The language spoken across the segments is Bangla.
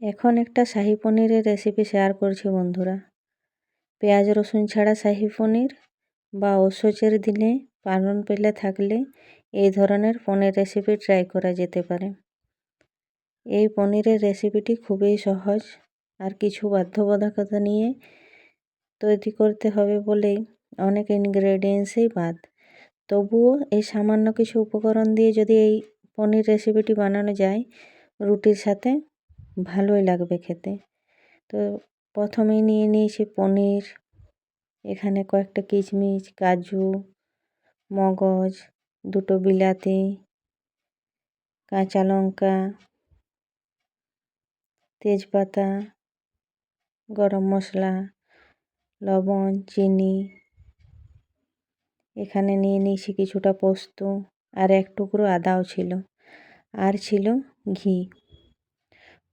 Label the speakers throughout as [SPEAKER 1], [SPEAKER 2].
[SPEAKER 1] এখন একটা শাহী পনিরের রেসিপি শেয়ার করছি বন্ধুরা। পেঁয়াজ রসুন ছাড়া শাহী পনির বা ঐশ্বর্যের দিনে পালন পেলে থাকলে এই ধরনের পনির রেসিপি ট্রাই করা যেতে পারে। এই পনিরের রেসিপিটি খুবই সহজ আর কিছু বাধ্যবাধকতা নিয়ে তৈরি করতে হবে বলেই অনেক ইনগ্রেডিয়েন্টসই বাদ। তবুও এই সামান্য কিছু উপকরণ দিয়ে যদি এই পনির রেসিপিটি বানানো যায়, রুটির সাথে ভালোই লাগবে খেতে। তো প্রথমেই নিয়ে নিয়েছি পনির, এখানে কয়েকটা কিশমিশ, কাজু, মগজ, দুটো বিলাতি, কাঁচা লঙ্কা, তেজপাতা, গরম মশলা, লবণ, চিনি। এখানে নিয়ে নিয়েছি কিছুটা পোস্ত, আর এক টুকরো আদাও ছিল, আর ছিল ঘি।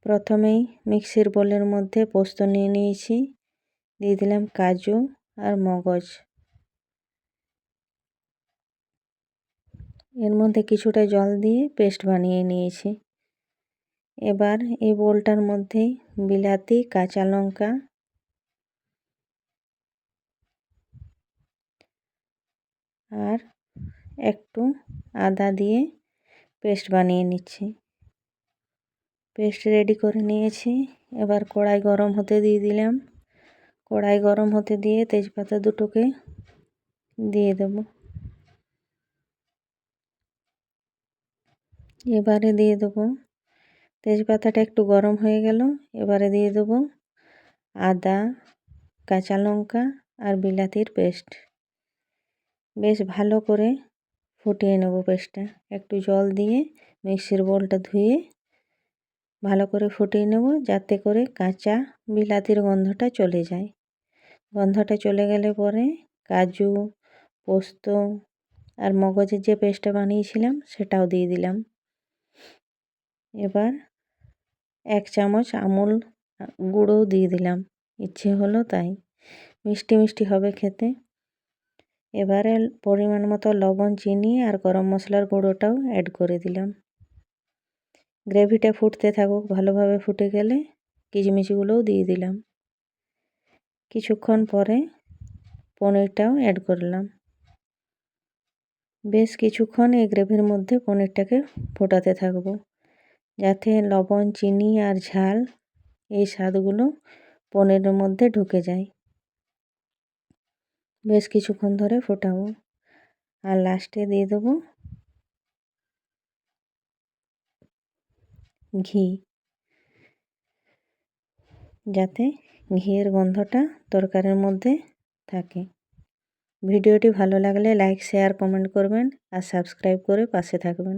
[SPEAKER 1] প্রথমেই মিক্সির বোলের মধ্যে পোস্ত নিয়ে নিয়েছি, দিয়ে দিলাম কাজু আর মগজ। এর মধ্যে কিছুটা জল দিয়ে পেস্ট বানিয়ে নিয়েছি। এবার এই বোলটার মধ্যে বিলাতি, কাঁচা লঙ্কা আর একটু আদা দিয়ে পেস্ট বানিয়ে নিচ্ছি। পেস্ট রেডি করে নিয়েছি। এবার কড়াই গরম হতে দিয়ে দিলাম। কড়াই গরম হতে দিয়ে তেজপাতা দুটোকে দিয়ে দেব। এবারে দিয়ে দেবো, তেজপাতাটা একটু গরম হয়ে গেল, এবারে দিয়ে দেবো আদা, কাঁচা লঙ্কা আর বিলাতির পেস্ট। বেশ ভালো করে ফুটিয়ে নেব পেস্টটা। একটু জল দিয়ে মিক্সির বোলটা ধুয়ে ভালো করে ফুটিয়ে নেব, যাতে করে কাঁচা বিলাতির গন্ধটা চলে যায়। গন্ধটা চলে গেলে পরে কাজু, পোস্ত আর মগজের যে পেস্টটা বানিয়েছিলাম সেটাও দিয়ে দিলাম। এবার 1 চামচ আমুল গুঁড়োও দিয়ে দিলাম, ইচ্ছে হলো তাই। মিষ্টি মিষ্টি হবে খেতে। এবারে পরিমাণ মতো লবণ, চিনি আর গরম মশলার গুঁড়োটাও অ্যাড করে দিলাম। গ্রেভিটা ফুটতে থাকুক, ভালোভাবে ফুটে গেলে কিশমিশগুলোও দিয়ে দিলাম। কিছুক্ষণ পরে পনিরটাও অ্যাড করলাম। বেশ কিছুক্ষণ এই গ্রেভির মধ্যে পনিরটাকে ফোটাতে থাকবো, যাতে লবণ, চিনি আর ঝাল এই স্বাদগুলো পনিরের মধ্যে ঢুকে যায়। বেশ কিছুক্ষণ ধরে ফোটাবো। আর লাস্টে দিয়ে দেবো ঘি, যাতে ঘিয়ের গন্ধটা তরকারির মধ্যে থাকে। ভিডিওটি ভালো লাগলে লাইক, শেয়ার, কমেন্ট করবেন আর সাবস্ক্রাইব করে পাশে থাকবেন।